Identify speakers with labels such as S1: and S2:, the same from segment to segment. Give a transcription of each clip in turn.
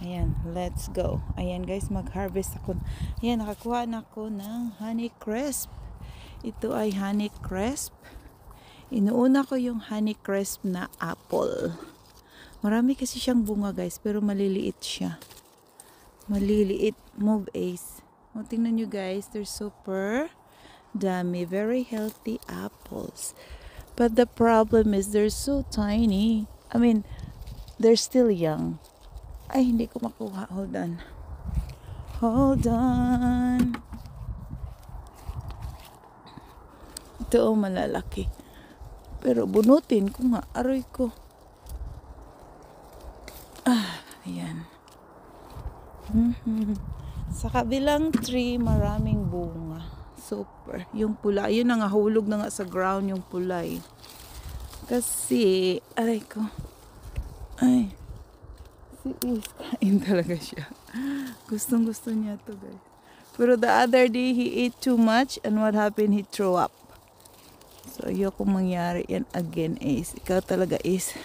S1: Ayan, let's go. Ayan guys, mag-harvest ako. Ayan, nakakuha na ako ng honey crisp. Ito ay honey crisp. Inuuna ko yung honey crisp na apple. Marami kasi siyang bunga guys, pero maliliit siya. Maliliit. Move Ace. O, tingnan nyo guys, they're super dami. Very healthy apples. But the problem is they're so tiny. I mean, they're still young. Ay, hindi ko makuha. Hold on. Hold on. Ito malalaki. Pero bunutin ko nga. Aroy ko. Ayan. Sa kabilang tree, maraming bunga. Super. Yung pula. Yun na nga, hulog na nga sa ground yung pulay. Kasi, aray ko. Ay. Si Is, kain talaga siya. Gustong gusto niya to guys. Pero the other day, he ate too much. And what happened? He threw up. So, ayoko mangyari yan again, Ace. Ikaw talaga, Ace.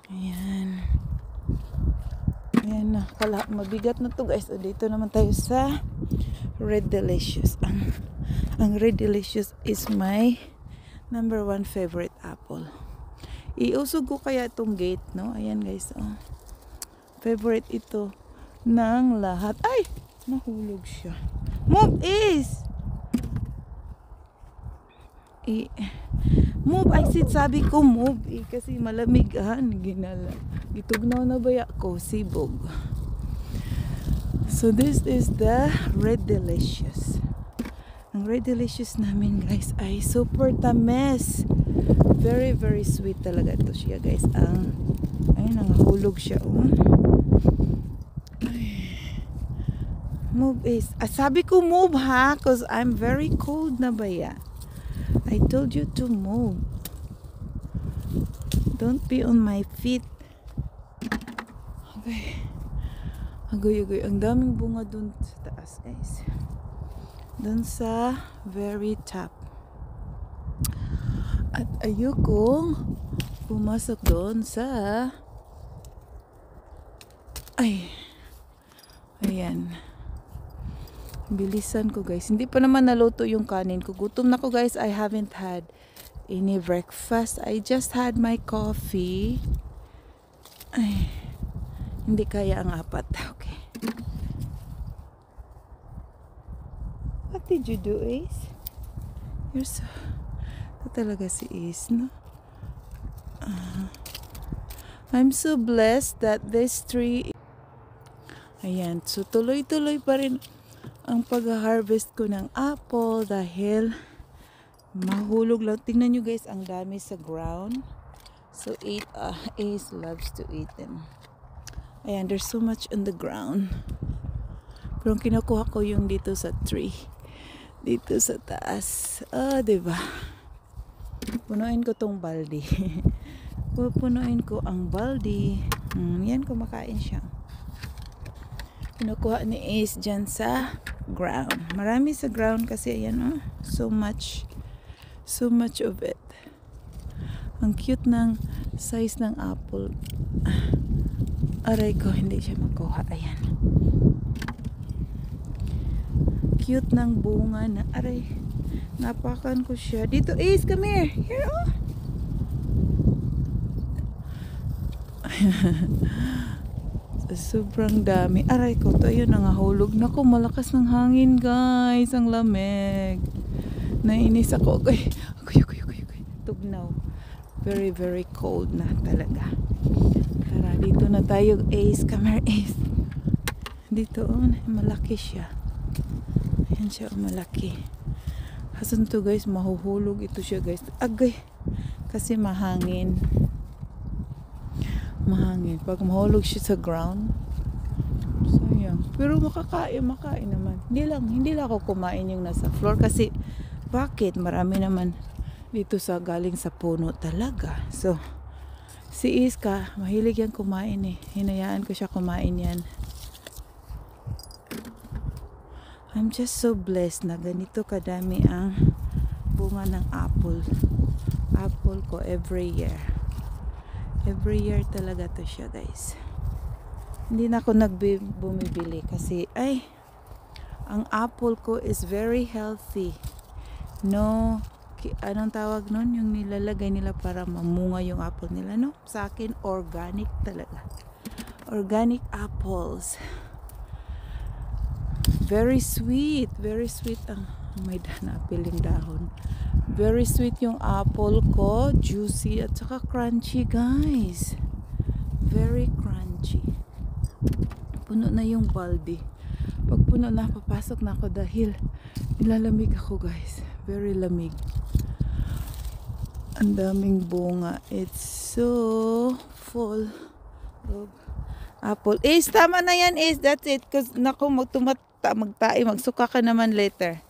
S1: Ayan. Ayan na. Kala, mabigat na to guys. O, dito naman tayo sa Red Delicious. Ang Red Delicious is my number 1 favorite apple. Iusog ko kaya itong gate, no? Ayan guys, oh. Favorite ito ng lahat. Ay! Nahulog siya. Move, Ace! Move, I said, sabi ko move. Kasi malamig, ginala. Itugnaw na baya ko, sibog. So, this is the Red Delicious. Ang Red Delicious namin, guys, ay super tamis. Very, very sweet talaga ito siya, guys. Ayun, nangahulog siya, oh. Move is, sabi ko move ha, cause I'm very cold na baya. I told you to move. Don't be on my feet. Okay. Agoy. Ang daming bunga dun sa taas, guys. Dun sa very top. At ayokong pumasok doon sa ayan. Bilisan ko guys. Hindi pa naman naluto yung kanin ko. Gutom na ko guys. I haven't had any breakfast. I just had my coffee. Ay, hindi kaya ang 4. Okay. What did you do, Ace? You're so... Ito talaga si Ace, no? I'm so blessed that this tree... Ayan. So, tuloy-tuloy pa rin ang pag-harvest ko ng apple dahil mahulog lang. Tingnan nyo guys, ang dami sa ground. So, Ace loves to eat them. Ayan, there's so much on the ground. Pero kinukuha ko yung dito sa tree. Dito sa taas. Diba? Punuin ko tong balde. Pupunuin ko ang balde. Yan, kumakain siya. Kinukuha ni Ace dyan sa ground. Marami sa ground kasi ayan, oh. So much of it. Ang cute ng size ng apple. Aray ko, hindi siya makuha. Ayan. Cute ng bunga na, aray. Napakan ko siya. Dito, Ace, come here. Here, oh. Sobrang dami. Aray ko, to yun, nangahulog. Naku, malakas ng hangin, guys. Ang lamig. Nainis ako. Agoy. Tugnaw. Very, very cold na talaga. Tara, dito na tayo, Ace. Come here, Ace. Dito, oh, malaki siya. Ayan siya, oh, malaki. Hasan to, guys, mahuhulog ito siya, guys. Agay. Kasi mahangin. Pag mahulog siya sa ground, sayang. Pero makain naman. Hindi lang ako kumain yung nasa floor kasi bakit? Marami naman dito sa galing sa puno talaga. So, si Iska, mahilig yan kumain eh. Hinayaan ko siya kumain yan. I'm just so blessed na ganito kadami ang bunga ng apple. Apple ko every year. Every year talaga to siya, guys. hindi na ako bumibili kasi ang apple ko is very healthy. No, anong tawag nun? Yung nilalagay nila para mamunga yung apple nila, no? Sa akin, organic talaga. Organic apples. Very sweet ang may napiling dahon. Very sweet yung apple ko, juicy at saka crunchy, guys. Very crunchy. Puno na yung balde. Pag puno na, papasok na ako dahil nilalamig ako, guys. Very lamig. Ang daming bunga. It's so full of apple. Ace, tama na yan, Ace. That's it. Because naku, magsuka ka naman later.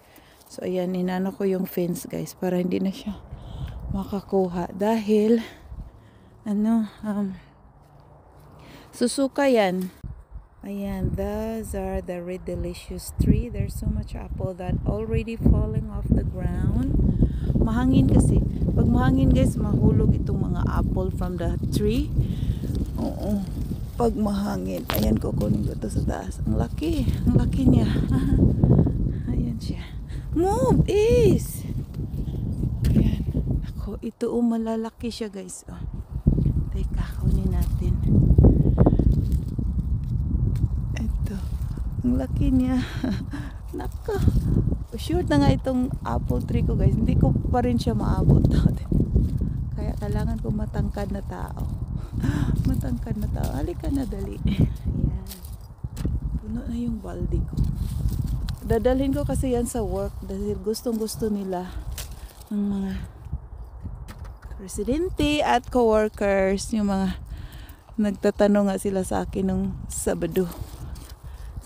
S1: So, ayan, inano ko yung fence, guys, para hindi na siya makakuha. Dahil, susuka yan. Ayan, those are the red delicious tree. There's so much apple that already falling off the ground. Mahangin kasi. Pag mahangin, guys, mahulog itong mga apple from the tree. Oo. Pag mahangin. Ayan, kukunin ko ito sa taas. Ang laki niya. Ayan siya. Move, is! Ayan. Ako, ito malalaki siya, guys. Oh. Teka, kunin natin. Ang laki niya. Naka. Sure na nga itong apple tree ko, guys. Hindi ko pa rin siya maabot. Kaya kailangan ko matangkad na tao. Matangkad na tao. Halika na, dali. Ayan. Puno na yung balde ko. Dadalhin ko kasi yan sa work dahil gustong-gusto nila ng mga presidente at co-workers. Yung mga nagtatanong nga sila sa akin nung Sabado.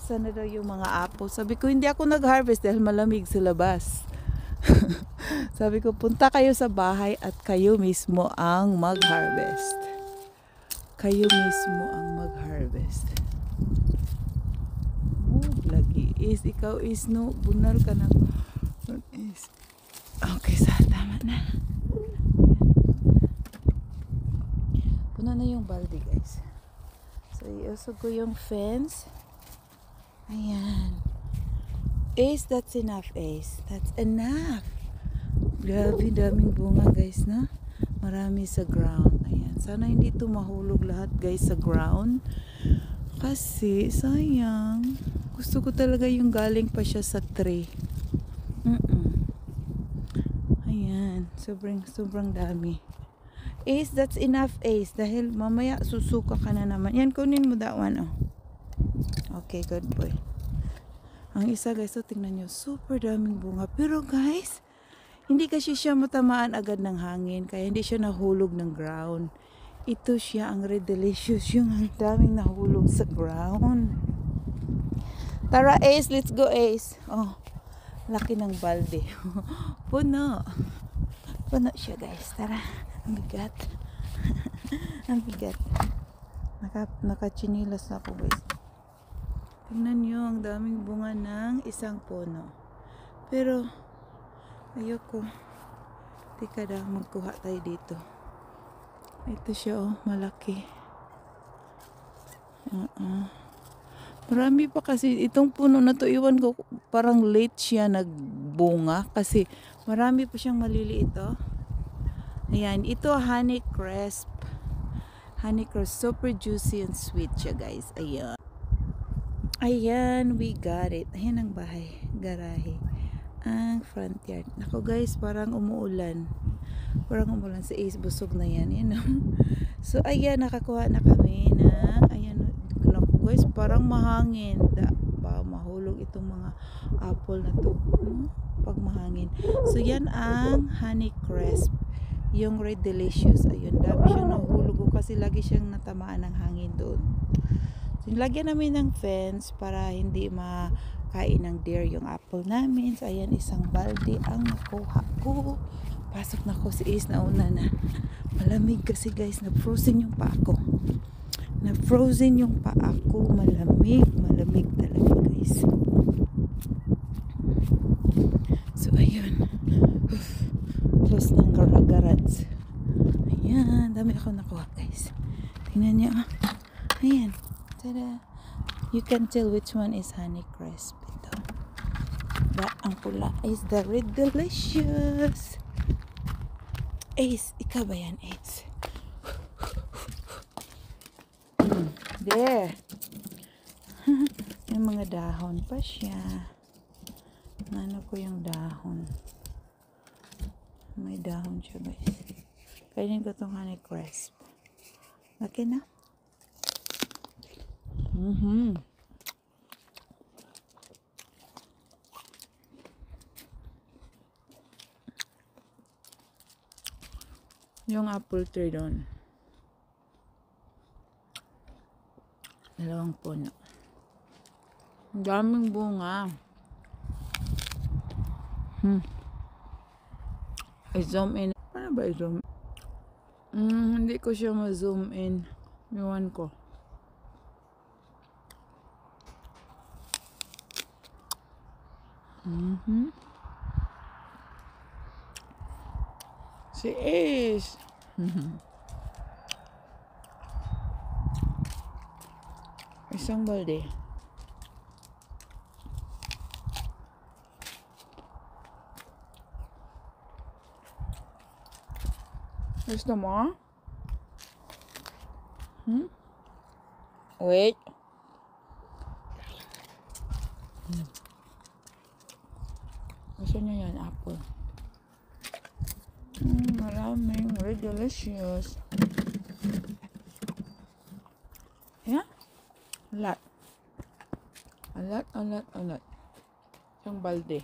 S1: Sana daw yung mga apple. Sabi ko, hindi ako nag-harvest dahil malamig sa labas. Sabi ko, punta kayo sa bahay at kayo mismo ang mag-harvest. Kayo mismo ang mag-harvest. Oh, lagi is. Ikaw is, no, bunal ka na. Is. Okay, tama na. Puno na yung balde, guys. So, iusog ko yung fence. Ayan. Ace, that's enough, Ace. That's enough. Grabe, daming bunga, guys, no? Marami sa ground. Ayan. Sana hindi ito mahulog lahat, guys, sa ground. Kasi, sayang. Gusto ko talaga yung galing pa siya sa tree. Ayan. Sobrang dami. Ace, that's enough, Ace. Dahil mamaya susuka ka na naman. Yan, kunin mo that one, oh. Okay, good boy. Ang isa, guys, so tingnan nyo, super daming bunga. Pero guys, hindi kasi siya matamaan agad ng hangin, kaya hindi siya nahulog ng ground. Ito siya, ang red delicious, yung ang daming nahulog sa ground. Tara, Ace, let's go, Ace. Oh, laki ng balde. Puno. Puno siya, guys. Tara, ang bigat. Ang bigat. Nakachinilas na ako, guys. Tingnan nyo, ang daming bunga ng isang puno. Pero, ayoko. Teka daw, magkuha tayo dito. Ito siya, oh, malaki. Marami pa kasi, itong puno na to, iwan ko, parang late siya nagbunga. Kasi, marami pa siyang maliliit, oh. Ayan, ito honey crisp. Honey crisp, super juicy and sweet siya, guys. Ayan. Ayan, we got it. Ayan ang bahay, garahe. Ang front yard. Ako, guys, parang umuulan. Parang umuulan sa Ace, busog na yan. Yan, no? So, ayan, nakakuha na kami na, ayan, naku, guys, parang mahangin. Mahulog itong mga apple na to. Pag mahangin. So, yan ang honey crisp. Yung red delicious. Ayun, dami siyang nahulog kasi lagi siyang natamaan ng hangin doon. So, lagyan namin ng fence para hindi makain ng deer yung apple namin. So, ayan, isang balde ang nakuha ko. Pasok na ko si Ace na una na. Malamig kasi, guys. Na-frozen yung paa ko. Na-frozen yung paa ko. Malamig. Malamig talaga, guys. So, ayun. Close ng garage. Ayan. Dami ako nakuha, guys. Tingnan niyo. Ayan. Tada! You can tell which one is Honey Crisp. Ito. Ang pula is the red delicious. Ace, ikaw ba yan, Ace? There. May mga dahon pa siya. Ano ko yung dahon? May dahon siya, guys. Kainin ko itong Honey Crisp. Okay na? Yung apple tree doon. 2 puno. Ang daming bunga. I-zoom in. Paano ba i-zoom? Hindi ko siya ma-zoom in. Iwan ko. Si Ace. Isang balde. Gusto mo? Wait. Gusto niya yan, apple. Maraming. Very delicious. Yeah? A lot. A lot. Isang balde.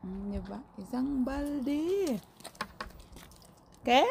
S1: Diba? Isang balde. Okay?